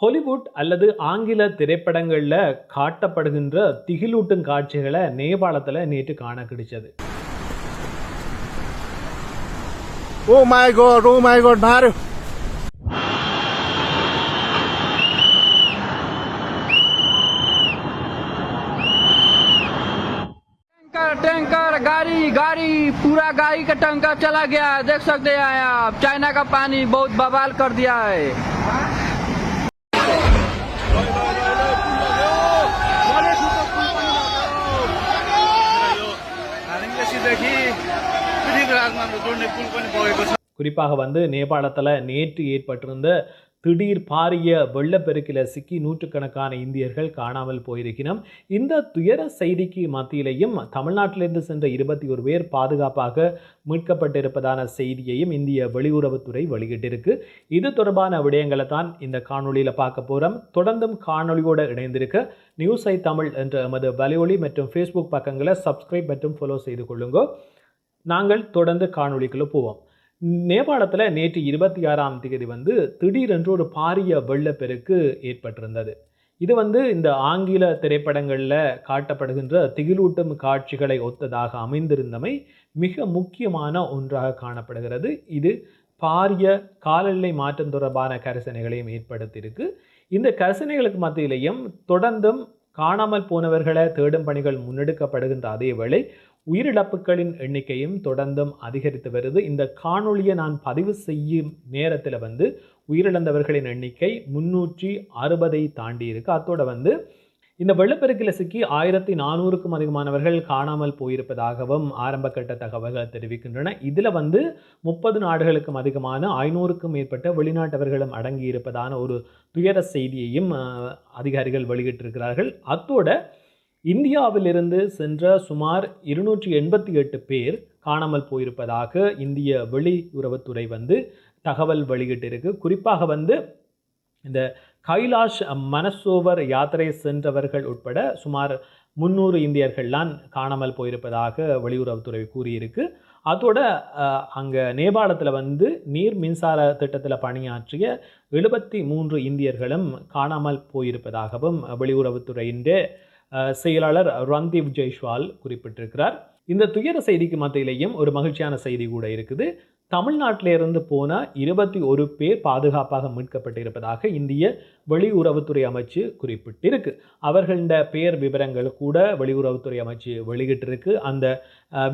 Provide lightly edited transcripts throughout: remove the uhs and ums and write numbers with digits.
Hollywood அல்லது ஆங்கில திரைப்படங்களில் காட்டப்படுகின்ற திகிலூட்டும் காட்சிகளை நேபாளத்தில் நேற்று காண கிடைச்சது. Oh my god, Mario. Tanker गाड़ी पूरा गाड़ी का टैंकर चला गया है, देख सकते हैं आप। चाइना का पानी बहुत बवाल कर दिया है। குறிப்பாக நேபாளத்தில் நேற்று ஏற்பட்டிருந்த திடீர் பாரிய வெள்ளப்பெருக்கில் சிக்கி நூற்றுக்கணக்கான இந்தியர்கள் காணாமல் போயிருக்கிறோம். இந்த துயர செய்திக்கு மத்தியிலேயும் தமிழ்நாட்டிலிருந்து சென்ற 21 பேர் பாதுகாப்பாக மீட்கப்பட்டிருப்பதான செய்தியையும் இந்திய வெளியுறவுத்துறை வெளியிட்டிருக்கு. இது தொடர்பான விடயங்களை தான் இந்த காணொலியில் பார்க்க போகிறோம். தொடர்ந்தும் காணொலியோடு இணைந்திருக்க நியூஸ் ஐ தமிழ் என்ற எமது வலையொலி மற்றும் ஃபேஸ்புக் பக்கங்களை சப்ஸ்கிரைப் மற்றும் ஃபாலோ செய்து கொள்ளுங்க. நாங்கள் தொடர்ந்து காணொலிக்குள்ளே போவோம். நேபாளத்தில் நேற்று 26ஆம் தேதி திடீரென்று ஒரு பாரிய வெள்ளப்பெருக்கு ஏற்பட்டிருந்தது. இது இந்த ஆங்கில திரைப்படங்களில் காட்டப்படுகின்ற திகிலூட்டும் காட்சிகளை ஒத்ததாக அமைந்திருந்தமை மிக முக்கியமான ஒன்றாக காணப்படுகிறது. இது பாரிய காலநிலை மாற்றம் தொடர்பான கரிசனைகளையும் ஏற்படுத்தியிருக்கு. இந்த கரிசனைகளுக்கு மத்தியிலேயும் தொடர்ந்தும் காணாமல் போனவர்களை தேடும் பணிகள் முன்னெடுக்கப்படுகின்ற அதே வேளை உயிரிழப்புகளின் எண்ணிக்கையும் தொடர்ந்தும் அதிகரித்து வருது. இந்த காணொலியை நான் பதிவு செய்யும் நேரத்தில் உயிரிழந்தவர்களின் எண்ணிக்கை 360 தாண்டி இருக்கு. அத்தோடு இந்த வெள்ளப்பெருக்கில் சிக்கி 1400க்கும் அதிகமானவர்கள் காணாமல் போயிருப்பதாகவும் ஆரம்பகட்ட தகவல்கள் தெரிவிக்கின்றன. இதில் 30 நாடுகளுக்கும் அதிகமான 500க்கும் மேற்பட்ட வெளிநாட்டவர்களும் அடங்கி இருப்பதான ஒரு துயர செய்தியையும் அதிகாரிகள் வெளியிட்டிருக்கிறார்கள். அத்தோட இந்தியாவிலிருந்து சென்ற சுமார் 288 பேர் காணாமல் போயிருப்பதாக இந்திய வெளியுறவுத்துறை தகவல் வெளியிட்டிருக்கு. குறிப்பாக இந்த கைலாஷ் மனசோவர் யாத்திரை சென்றவர்கள் உட்பட சுமார் 300 இந்தியர்கள்லாம் காணாமல் போயிருப்பதாக வெளியுறவுத்துறை கூறியிருக்கு. அதோட அங்கே நேபாளத்தில் நீர் மின்சார திட்டத்தில் பணியாற்றிய 73 இந்தியர்களும் காணாமல் போயிருப்பதாகவும் வெளியுறவுத்துறையின் செயலாளர் ரன்தீப் ஜெய்ஸ்வால் குறிப்பிட்டிருக்கிறார். இந்த துயர செய்திக்கு மத்தியிலேயும் ஒரு மகிழ்ச்சியான செய்தி கூட இருக்குது. தமிழ்நாட்டிலிருந்து போன 21 பேர் பாதுகாப்பாக மீட்கப்பட்டிருப்பதாக இந்திய வெளியுறவுத்துறை அமைச்சு குறிப்பிட்டிருக்கு. அவர்கள பெயர் விவரங்கள் கூட வெளியுறவுத்துறை அமைச்சு வெளியிட்டிருக்கு. அந்த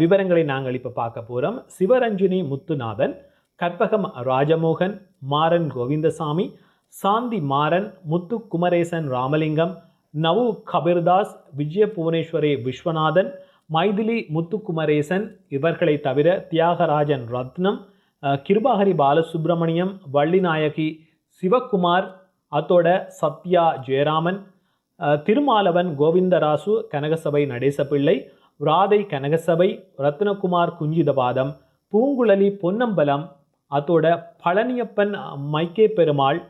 விவரங்களை நாங்கள் இப்போ பார்க்க போகிறோம். சிவரஞ்சினி முத்துநாதன், கற்பகம் ராஜமோகன், மாறன் கோவிந்தசாமி, சாந்தி மாறன், முத்து குமரேசன் ராமலிங்கம், நவு கபீர்தாஸ், விஜய புவனேஸ்வரி விஸ்வநாதன், மைதிலி முத்துக்குமரேசன், இவர்களை தவிர தியாகராஜன் ரத்னம், கிருபாஹரி பாலசுப்ரமணியம், வள்ளிநாயகி சிவக்குமார், அத்தோட சத்யா ஜெயராமன், திருமாலவன் கோவிந்தராசு, கனகசபை நடேசப்பிள்ளை, ராதை கனகசபை, ரத்னகுமார் குஞ்சிதபாதம், பூங்குழலி பொன்னம்பலம், அத்தோட பழனியப்பன் மைக்கே பெருமாள்,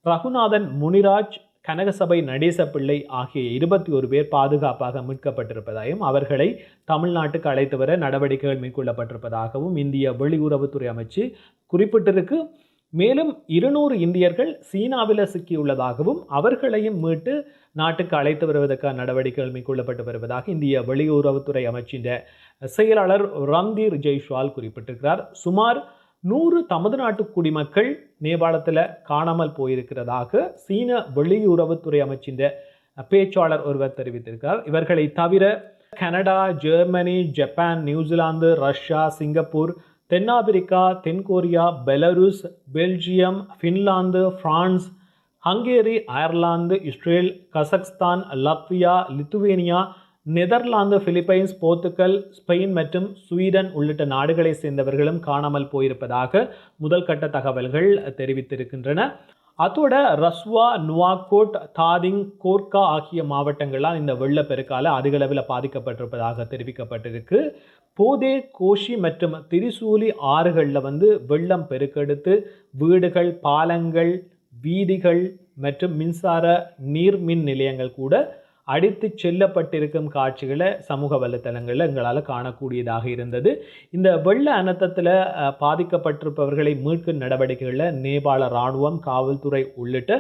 ரகுநாதன் முனிராஜ், கனகசபை நடேசப்பிள்ளை ஆகிய 21 பேர் பாதுகாப்பாக மீட்கப்பட்டிருப்பதாகவும் அவர்களை தமிழ்நாட்டுக்கு அழைத்து வர நடவடிக்கைகள் மேற்கொள்ளப்பட்டிருப்பதாகவும் இந்திய வெளியுறவுத்துறை அமைச்சு குறிப்பிட்டிருக்கு. மேலும் 200 இந்தியர்கள் சீனாவில் சிக்கியுள்ளதாகவும் அவர்களையும் மீட்டு நாட்டுக்கு அழைத்து வருவதற்கான நடவடிக்கைகள் மேற்கொள்ளப்பட்டு வருவதாக இந்திய வெளியுறவுத்துறை அமைச்சின் செயலாளர் ரன்தீப் ஜெய்ஸ்வால் குறிப்பிட்டிருக்கிறார். சுமார் 100 தமது நாட்டு குடிமக்கள் நேபாளத்தில் காணாமல் போயிருக்கிறதாக சீன வெளியுறவுத்துறை அமைச்சின் பேச்சாளர் ஒருவர் தெரிவித்திருக்கிறார். இவர்களை தவிர Canada, Germany, Japan, New Zealand, Russia, Singapore, தென்னாப்பிரிக்கா, தென்கொரியா, Belarus, Belgium, Finland, France, Hungary, Ireland, Israel, Kazakhstan, Latvia, Lithuania, Netherlands, Philippines, Portugal, Spain மற்றும் ஸ்வீடன் உள்ளிட்ட நாடுகளை சேர்ந்தவர்களும் காணாமல் போயிருப்பதாக முதல் கட்ட தகவல்கள் தெரிவித்திருக்கின்றன. அதோட ரஸ்வா, நுவாகோட், தாதிங், கோர்க்கா ஆகிய மாவட்டங்களால் இந்த வெள்ளப்பெருக்கால அதிகளவில் பாதிக்கப்பட்டிருப்பதாக தெரிவிக்கப்பட்டிருக்கு. போதே, கோஷி மற்றும் திரிசூலி ஆறுகளில் வெள்ளம் பெருக்கெடுத்து வீடுகள், பாலங்கள், வீதிகள் மற்றும் மின்சார நீர்மின் நிலையங்கள் கூட அடித்துச் செல்லப்பட்டிருக்கும் காட்சிகளை சமூக வலைத்தளங்களில் எங்களால் காணக்கூடியதாக இருந்தது. இந்த வெள்ள அனர்த்தத்தில் பாதிக்கப்பட்டிருப்பவர்களை மீட்கும் நடவடிக்கைகளில் நேபாள இராணுவம், காவல்துறை உள்ளிட்ட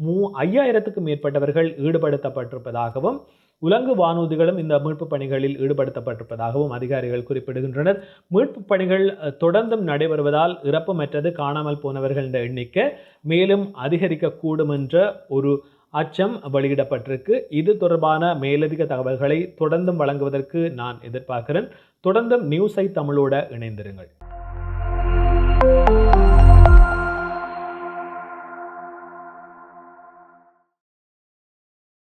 5000க்கும் மேற்பட்டவர்கள் ஈடுபடுத்தப்பட்டிருப்பதாகவும் உலங்கு வானூர்திகளும் இந்த மீட்பு பணிகளில் ஈடுபடுத்தப்பட்டிருப்பதாகவும் அதிகாரிகள் குறிப்பிடுகின்றனர். மீட்பு பணிகள் தொடர்ந்தும் நடைபெறுவதால் இறப்பு மற்றது காணாமல் போனவர்களின் எண்ணிக்கை மேலும் அதிகரிக்கக்கூடும் என்ற ஒரு அச்சம் வெளியிடப்பட்டிருக்கு. இது தொடர்பான மேலதிக தகவல்களை தொடர்ந்தும் வழங்குவதற்கு நான் எதிர்பார்க்கிறேன். தொடர்ந்தும் நியூஸை தமிழோட இணைந்திருங்கள்.